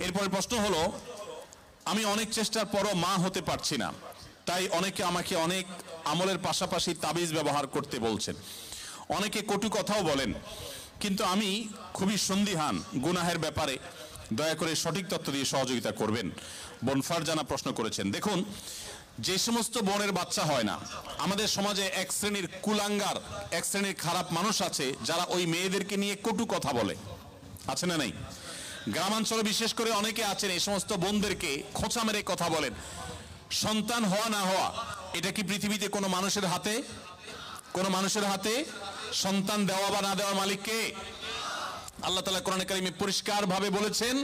এরপরের প্রশ্ন হলো, আমি অনেক চেষ্টার পরও মা হতে পারছি না, তাই অনেকে আমাকে অনেক আমলের পাশাপাশি তাবিজ ব্যবহার করতে বলছেন, অনেকে কটু কথাও বলেন, কিন্তু আমি খুবই সন্দিহান গুনাহের ব্যাপারে। দয়া করে সঠিক তথ্য দিয়ে সহযোগিতা করবেন। বোন ফারজানা প্রশ্ন করেছেন। দেখুন, যে সমস্ত বোনের বাচ্চা হয় না, আমাদের সমাজে এক শ্রেণীর কুলাঙ্গার, এক শ্রেণীর খারাপ মানুষ আছে যারা ওই মেয়েদেরকে নিয়ে কটু কথা বলে, আছে না নাই? গ্রামাঞ্চলে বিশেষ করে অনেকে আছেন এই সমস্ত বোনদেরকে খোঁচা মেরে কথা বলেন। সন্তান হওয়া না হওয়া এটা কি পৃথিবীতে কোনো মানুষের হাতে? কোনো মানুষের হাতে? সন্তান দেওয়া বা না দেওয়ার মালিক কে? আল্লাহ তাআলা কোরআনে কারিমে পরিষ্কার ভাবে বলেছেন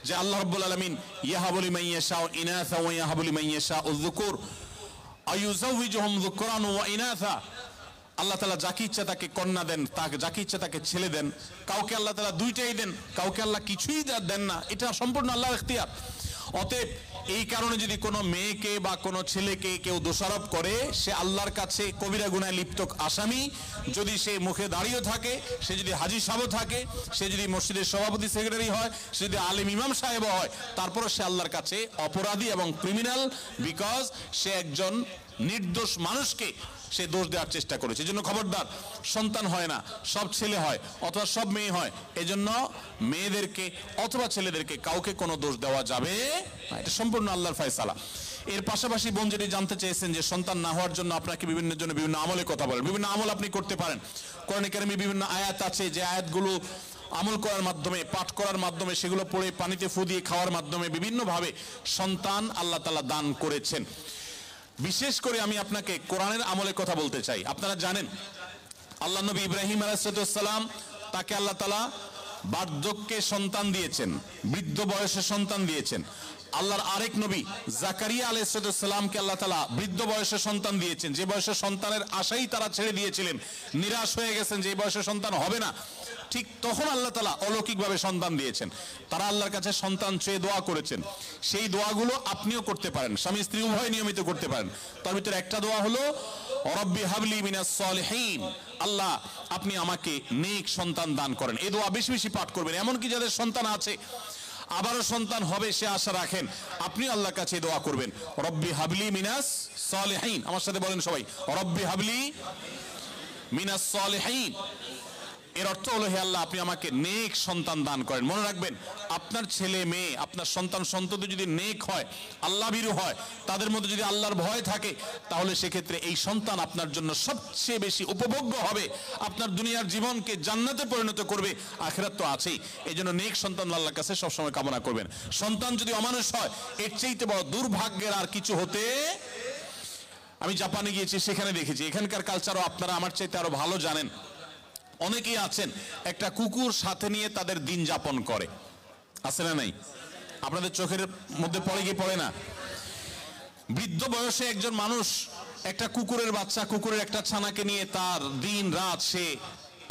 যে আল্লাহ রাব্বুল আলামিন ইয়াহাবু লিমান ইয়াশাউ ইনাসা ওয়া ইয়াহাবু লিমান ইয়াশাউ যুকুর আয়ুযাওয়িজুহুম যুকরান ওয়া ইনাসা। আল্লাহ তাআলা যাকে ইচ্ছা তাকে কন্যা দেন, তাকে যাকে ইচ্ছা তাকে ছেলে দেন। কাউকে আল্লাহ তাআলা দুইটাই দেন, কাউকে আল্লাহ কিছুই দেন না। এটা সম্পূর্ণ আল্লাহর ইখতিয়ার। অতএব এই কারণে যদি কোনো মেয়েকে বা কোনো ছেলেকে কেউ দোষারোপ করে, সে আল্লাহর কাছে কবিরা গুনাহে লিপ্ত আসামি। যদি সে মুখে দাঁড়িয়ে থাকে, সে যদি হাজী সাহেব থাকে, সে যদি মসজিদের সভাপতি সেক্রেটারি হয়, সে যদি আলেম ইমাম সাহেব হয়, তারপরও সে আল্লাহর কাছে অপরাধী এবং ক্রিমিনাল, বিকজ সে একজন নির্দোষ মানুষকে সে দোষ দেওয়ার চেষ্টা করেছে। এজন্য খবরদার, সন্তান হয় না, সব ছেলে হয় অথবা সব মেয়ে হয়, এজন্য মেয়েদেরকে অথবা ছেলেদেরকে কাউকে কোনো দোষ দেওয়া যাবে না। এটা সম্পূর্ণ আল্লাহর ফয়সালা। এর পাশাপাশি বোন যেটি জানতে চেয়েছেন যে সন্তান না হওয়ার জন্য আপনাকে বিভিন্ন আমলের কথা বলেন। বিভিন্ন আমল আপনি করতে পারেন। কোরআনে কারিমে বিভিন্ন আয়াত আছে, যে আয়াতগুলো আমল করার মাধ্যমে, পাঠ করার মাধ্যমে, সেগুলো পড়ে পানিতে ফু দিয়ে খাওয়ার মাধ্যমে বিভিন্নভাবে সন্তান আল্লাহ তাআলা দান করেছেন। বিশেষ করে আমি আপনাকে কোরআনের আমলের কথা বলতে চাই। আপনারা জানেন আল্লাহ নবী ইব্রাহিম আলাইহিস সালাম, তাকে আল্লাহ তাআলা বার্ধক্যে সন্তান দিয়েছেন, বৃদ্ধ বয়সে সন্তান দিয়েছেন। আল্লাহর আরেক নবী জাকারিয়া আলাইহিস সালামকে আল্লাহ তাআলা বৃদ্ধ বয়সে সন্তান দিয়েছেন, যে বয়সে সন্তানের আশাই তারা ছেড়ে দিয়েছিলেন, নিরাশ হয়ে গেছেন যে এই বয়সে সন্তান হবে না। ঠিক তখন আল্লাহ তাআলা অলৌকিকভাবে সন্তান দিয়েছেন। তারা আল্লাহর কাছে সন্তান চেয়ে দোয়া করেছেন। সেই দোয়াগুলো আপনিও করতে পারেন, স্বামী স্ত্রী উভয় নিয়মিত করতে পারেন। তার ভিতরে একটা দোয়া হলো রব্বি হাবলি মিনাস সলিহিন, আল্লাহ আপনি আমাকে নেক সন্তান দান করেন। এই দোয়া বেশি বেশি পাঠ করবেন। এমনকি যাদের সন্তান আছে, আবারও সন্তান হবে সে আশা রাখেন, আপনি আল্লাহর কাছে দোয়া করবেন রব্বি হাবলি মিনাস সলিহিন। আমার সাথে বলেন সবাই, রব্বি হাবলি মিনাস সলিহিন। এর অর্থ হলো, হে আল্লাহ আপনি আমাকে নেক সন্তান দান করেন। মনে রাখবেন, আপনার ছেলে মেয়ে, আপনার সন্তান সন্ততি যদি নেক হয়, আল্লাহ ভীরু হয়, তাদের মধ্যে যদি আল্লাহর ভয় থাকে, তাহলে সেক্ষেত্রে এই সন্তান আপনার জন্য সবচেয়ে বেশি উপভোগ্য হবে, আপনার দুনিয়ার জীবনকে জান্নাতে পরিণত করবে, আখিরাত তো আছেই। এই জন্য নেক সন্তান আল্লাহর কাছে সবসময় কামনা করবেন। সন্তান যদি অমানুষ হয়, এর চাইতে বড় দুর্ভাগ্যের আর কিছু হতে। আমি জাপানে গিয়েছি, সেখানে দেখেছি, এখানকার কালচারও আপনারা আমার চাইতে আরো ভালো জানেন। অনেকেই আছেন একটা কুকুর সাথে নিয়ে তাদের দিন যাপন করে, আছে না নাই? আপনাদের চোখের মধ্যে পড়ে কি পড়ে না? বৃদ্ধ বয়সে একজন মানুষ একটা কুকুরের বাচ্চা, কুকুরের একটা ছানাকে নিয়ে তার দিন রাত সে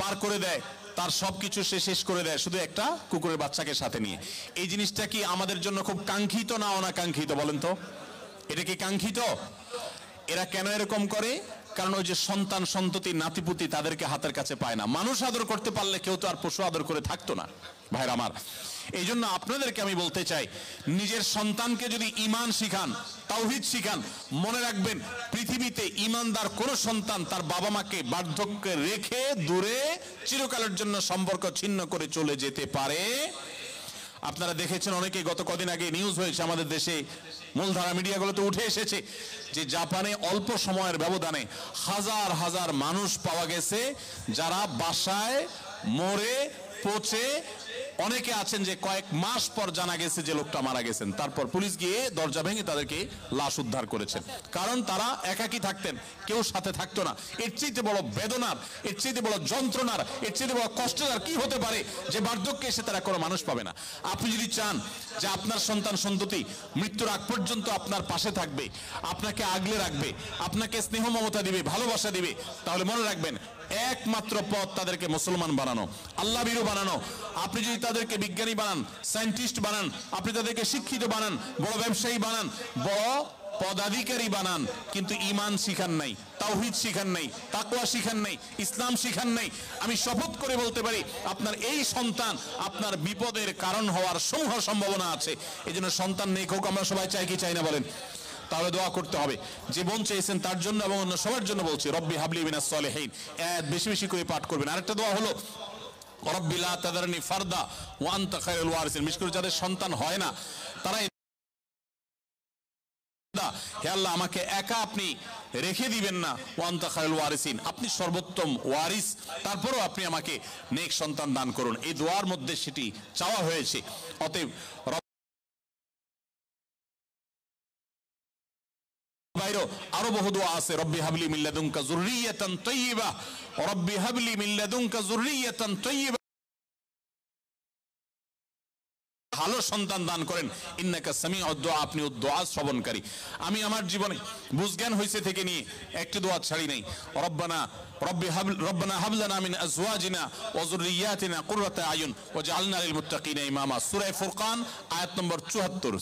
পার করে দেয়, তার সবকিছু সে শেষ করে দেয় শুধু একটা কুকুরের বাচ্চাকে সাথে নিয়ে। এই জিনিসটা কি আমাদের জন্য খুব কাঙ্ক্ষিত না অনাকাঙ্ক্ষিত বলেন তো? এটা কি কাঙ্ক্ষিত? এরা কেন এরকম করে? কারণ ওই যে সন্তান সন্ততি নাতিপুতি তাদেরকে হাতের কাছে পায় না। মানুষ আদর করতে পারলে কেউ তো আর পশু আদর করে থাকতো না ভাইরা আমার। এই জন্য আপনাদেরকে আমি বলতে চাই, নিজের সন্তানকে যদি ঈমান শিখান, তাওহীদ শিখান, মনে রাখবেন পৃথিবীতে ঈমানদার কোন সন্তান তার বাবা মাকে বার্ধক্যে রেখে দূরে চিরকালের জন্য সম্পর্ক ছিন্ন করে চলে যেতে পারে। আপনারা দেখেছেন অনেকে, গত কদিন আগে নিউজ হয়েছে আমাদের দেশে, মূলধারা মিডিয়াগুলোতে উঠে এসেছে যে জাপানে অল্প সময়ের ব্যবধানে হাজার হাজার মানুষ পাওয়া গেছে যারা বাসায় মরে পচে, অনেকে আছেন যে কয়েক মাস পর জানা গেছে যে লোকটা মারা গেছেন, তারপর পুলিশ গিয়ে দরজা ভেঙে তাদেরকে লাশ উদ্ধার করেছেন। কারণ তারা একাকী থাকতেন, কেউ সাথে থাকতো না। এর চাইতে বড় বেদনার, এর চাইতে বড় যন্ত্রণার, এর চাইতে বড় কষ্টের আর কি হতে পারে যে বার্ধক্যে এসে তারা কোনো মানুষ পাবে না। আপনি যদি চান যে আপনার সন্তান সন্ততি মৃত্যুর আগ পর্যন্ত আপনার পাশে থাকবে, আপনাকে আগলে রাখবে, আপনাকে স্নেহ মমতা দিবে, ভালোবাসা দিবে, তাহলে মনে রাখবেন একমাত্র পথ তাদেরকে মুসলমান বানানো, আল্লাহ ভীরু বানানো। আপনি যদি তাদেরকে বিজ্ঞানী বানান, সায়েন্টিস্ট বানান, আপনি তাদেরকে শিক্ষিত বানান, বড় ব্যবসায়ী বানান, বড় পদাধিকারী বানান, কিন্তু ঈমান শিখান নাই, তাওহীদ শিখান নাই, তাকওয়া শিখান নাই, ইসলাম শিখান নাই। আমি শপথ করে বলতে পারি আপনার এই সন্তান আপনার বিপদের কারণ হওয়ার সমূহ সম্ভাবনা আছে। এই জন্য সন্তান নেই হোক আমরা সবাই চাই কি চাই না বলেন? তাহলে দোয়া করতে হবে। যে বোন চেয়েছেন তার জন্য এবং অন্য সবার জন্য বলছি, রব্বি হাবলি মিনাস সলিহিন, বেশি বেশি করে পাঠ করবেন। আরেকটা দোয়া হলো রব্বি লা তাদারনি ফারদা ওয়া আনতা খায়রুল ওয়ারিসিন। বিশেষ করে যাদের সন্তান হয় না তারা, হে আল্লাহ আমাকে একা আপনি রেখে দিবেন না, ওয়া আনতা খায়রুল ওয়ারিসিন, আপনি সর্বোত্তম ওয়ারিস, তারপরও আপনি আমাকে নেক সন্তান দান করুন। এই দোয়ার মধ্যে সেটি চাওয়া হয়েছে। অতএব আরো বহু দোয়া আছে, রব্বি হাবলি মিন লাদুনকা যুররিয়াতান তাইয়্যিবা, রব্বি হাবলি মিন লাদুনকা যুররিয়াতান তাইয়্যিবা, ভালো সন্তান দান করেন, ইন্নাকা সামিউদ দুআ, আপনি দোয়া শ্রবণকারী। আমি আমার জীবনে বুঝজ্ঞান হইছে থেকে নিয়ে একটি দোয়া ছাড়ি নাই। রব্বানা হাব লানা মিন আজওয়াজিনা ওয়া যুররিয়াতিনা কুররাতা আয়ুন ওয়াজআলনা লিল মুত্তাকিনা ইমামা। সূরা ফুরকান আয়াত নম্বর 74।